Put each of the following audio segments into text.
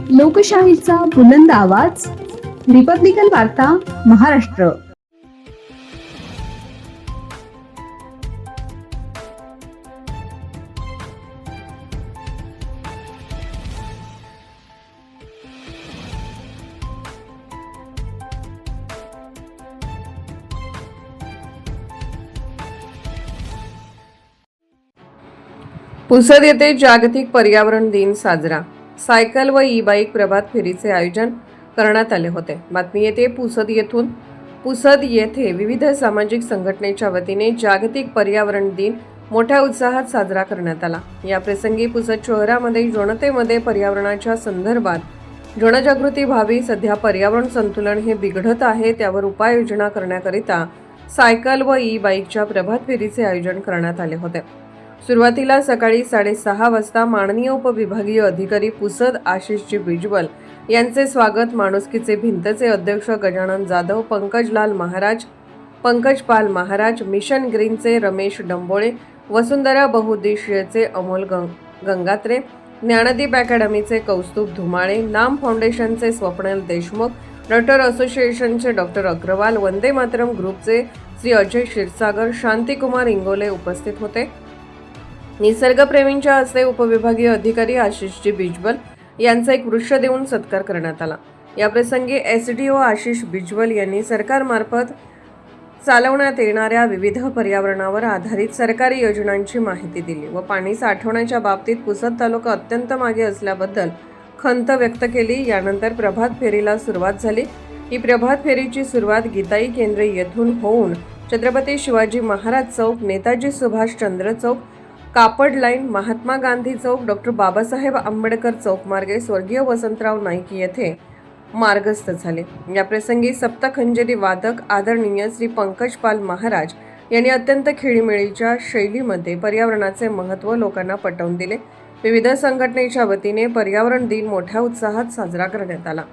लोकशाहीचा बुलंद आवाज, रिपब्लिकन वार्ता, महाराष्ट्र. पुसद येथे जागतिक पर्यावरण दिन साजरा. सायकल व ई बाईक प्रभात फेरीचे आयोजन करण्यात आले होते. बातमी येते पुसद येथून. पुसद येथे विविध सामाजिक संघटनेच्या वतीने जागतिक पर्यावरण दिन मोठ्या उत्साहात साजरा करण्यात आला. या प्रसंगी पुसद शहरामध्ये जनतेमध्ये पर्यावरणाच्या संदर्भात जनजागृती व्हावी, सध्या पर्यावरण संतुलन हे बिघडत आहे, त्यावर उपाययोजना करण्याकरिता सायकल व ई बाईकच्या प्रभात फेरीचे आयोजन करण्यात आले होते. सुरुवातीला सकाळी 6:30 वाजता माननीय उपविभागीय अधिकारी पुसद आशिषजी बिजवल यांचे स्वागत, माणुसकीचे भिंतचे अध्यक्ष गजानन जाधव, पंकज पाल महाराज, मिशन ग्रीनचे रमेश डंबोळे, वसुंधरा बहुउद्देशीयचे अमोल गंगात्रे, ज्ञानदीप अकॅडमीचे कौस्तुभ धुमाळे, नाम फाउंडेशनचे स्वप्नील देशमुख, डॉक्टर असोसिएशनचे डॉक्टर अग्रवाल, वंदे मातरम ग्रुपचे श्री अजय क्षीरसागर, शांतिकुमार इंगोले उपस्थित होते. निसर्गप्रेमींच्या हस्ते उपविभागीय अधिकारी आशिषजी बिजवल यांचा एक वृक्ष देऊन सत्कार करण्यात आला. या प्रसंगी SDO आशिष बिजवल यांनी सरकारमार्फत चालवण्यात येणाऱ्या विविध पर्यावरणावर आधारित सरकारी योजनांची माहिती दिली व पाणी साठवण्याच्या बाबतीत पुसद तालुका अत्यंत मागे असल्याबद्दल खंत व्यक्त केली. यानंतर प्रभात फेरीला सुरुवात झाली. ही प्रभात फेरीची सुरुवात गीताई केंद्र येथून होऊन छत्रपती शिवाजी महाराज चौक, नेताजी सुभाषचंद्र चौक, कापड लाईन, महात्मा गांधी चौक, डॉक्टर बाबासाहेब आंबेडकर चौक मार्गे स्वर्गीय वसंतराव नाईक येथे मार्गस्थ झाले. या प्रसंगी सप्तखंजरी वादक आदरणीय श्री पंकज पाल महाराज यांनी अत्यंत खेळीमेळीच्या शैलीमध्ये पर्यावरणाचे महत्त्व लोकांना पटवून दिले. विविध संघटनेच्या वतीने पर्यावरण दिन मोठ्या उत्साहात साजरा करण्यात आला.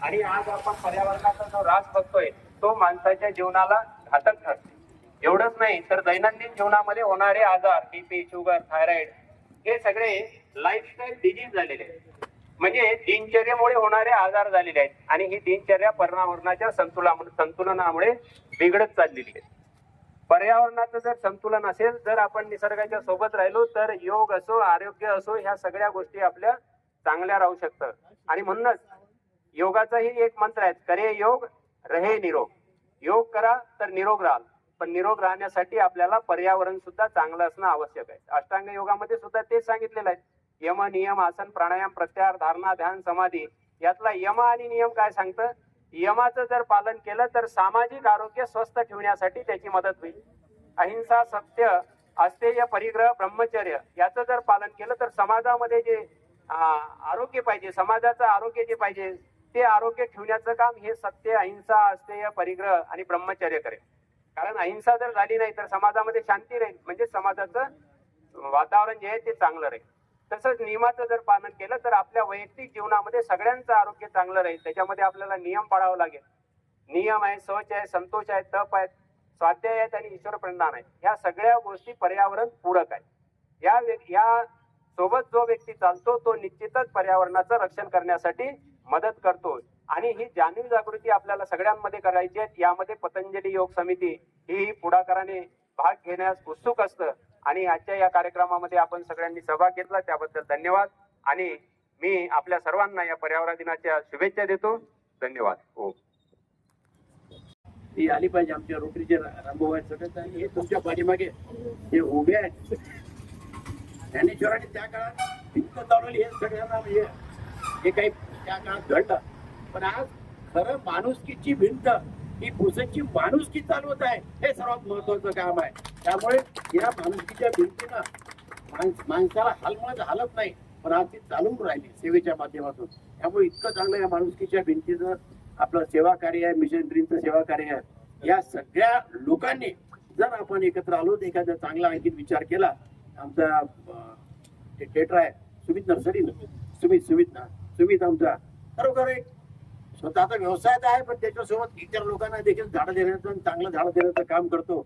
आणि आज आपण पर्यावरणाचा जो ऱ्हास बघतोय तो माणसाच्या जीवनाला घातक ठरतो. एवढंच नाही तर दैनंदिन जीवनामध्ये होणारे आजार, BP, शुगर, थायरॉइड हे सगळे लाईफस्टाईल डिजीज झालेले आहेत. म्हणजे दिनचर्येमुळे होणारे आजार झालेले आहेत आणि ही दिनचर्या पर्यावरणाच्या संतुलनामुळे बिघडत चाललेली आहे. पर्यावरणाचं जर संतुलन असेल, जर आपण निसर्गाच्या सोबत राहिलो तर योग असो, आरोग्य असो, ह्या सगळ्या गोष्टी आपल्या चांगल्या राहू शकतात. आणि म्हणूनच योगाचाही एक मंत्र आहे, करे योग रहे निरोग. योग करा तर निरोग राहाल, पण निरोग राहण्यासाठी आपल्याला पर्यावरण सुद्धा चांगलं असणं आवश्यक आहे. अष्टांग योगामध्ये सुद्धा तेच सांगितलेलं आहे. यम, नियम, आसन, प्राणायाम, प्रत्याहार, धारणा, ध्यान, समाधी. यातला यम आणि नियम काय सांगतं? यमाचं जर पालन केलं तर सामाजिक आरोग्य स्वस्थ ठेवण्यासाठी त्याची मदत होईल. अहिंसा, सत्य, अस्तेय, परिग्रह, ब्रह्मचर्य याचं जर पालन केलं तर समाजामध्ये जे आरोग्य पाहिजे, समाजाचं आरोग्य जे पाहिजे ते आरोग्य ठेवण्याचं काम हे सत्य, अहिंसा, अस्तेय, परिग्रह आणि ब्रह्मचर्य करेल. कारण अहिंसा जर झाली नाही तर समाजामध्ये शांती राहील, म्हणजे समाजाचं वातावरण जे आहे ते चांगलं राहील. तसंच नियमाचं जर पालन केलं तर आपल्या वैयक्तिक जीवनामध्ये सगळ्यांचं आरोग्य चांगलं राहील. त्याच्यामध्ये आपल्याला नियम पाळावं लागेल. नियम आहे, शौच आहे, संतोष आहे, तप आहे, स्वाध्याय आहेत आणि ईश्वर प्रणिधान आहे. ह्या सगळ्या गोष्टी पर्यावरण पूरक आहे. या सोबत जो व्यक्ती चालतो तो निश्चितच पर्यावरणाचं रक्षण करण्यासाठी मदत करतो. आणि ही जाणीव जागृती आपल्याला सगळ्यांमध्ये करायची आहे. यामध्ये पतंजली योग समिती ही पुढाकाराने भाग घेण्यास उत्सुक असतं आणि आजच्या या कार्यक्रमामध्ये आपण सगळ्यांनी सहभाग घेतला त्याबद्दल धन्यवाद. आणि मी आपल्या सर्वांना या पर्यावरण दिनाच्या शुभेच्छा देतो. धन्यवाद. हो, ती आली पाहिजे आमच्या रोटरीचे रामभाऊ सगळ्यात. हे तुमच्या पाठीमागे हे उभे आहेत. ज्ञानेश्वरांनी त्या काळात भिंत चालवली, हे सगळ्यांना म्हणजे हे काही त्या काळात घडलं. पण आज खरं माणुसकीची भिंत ही पुसदची माणुसकी चालवत आहे, हे सर्वात महत्वाचं काम आहे. त्यामुळे या माणुसकीच्या भिंतीनं माणसाला हालत नाही, पण आज ती चालून राहिली सेवेच्या माध्यमातून. त्यामुळे इतकं चांगलं या माणुसकीच्या भिंतीचं आपलं सेवा कार्य आहे, मिशन ग्रीनचं सेवा कार्य आहे. या सगळ्या लोकांनी जर आपण एकत्र आलो तर एखादा चांगला आणखी विचार केला. आमचा थिएटर आहे सुमित नर्सरी, सुमित आमचा खरोखर एक स्वतःचा व्यवसाय आहे, पण त्याच्यासोबत इतर लोकांना देखील झाडं देण्याचं, चांगलं झाडं देण्याचं काम करतो.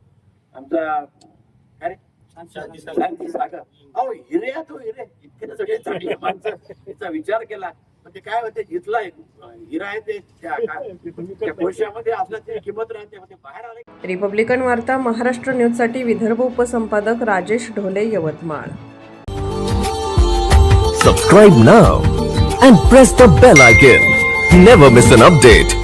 आमचा शांती सागर. अहो हिरे तो हिरे इतके सगळे चांगले माणसं याचा विचार केला पण ते काय होते जिथला हिरा आहे ते त्या कोशामध्ये असलं ते किंमत राहते मग ते बाहेर आले. रिपब्लिकन वार्ता महाराष्ट्र न्यूजसाठी Vidarbha उपसंपादक Rajesh Dhole, Yavatmal. Subscribe now and press the bell icon. Never miss an update.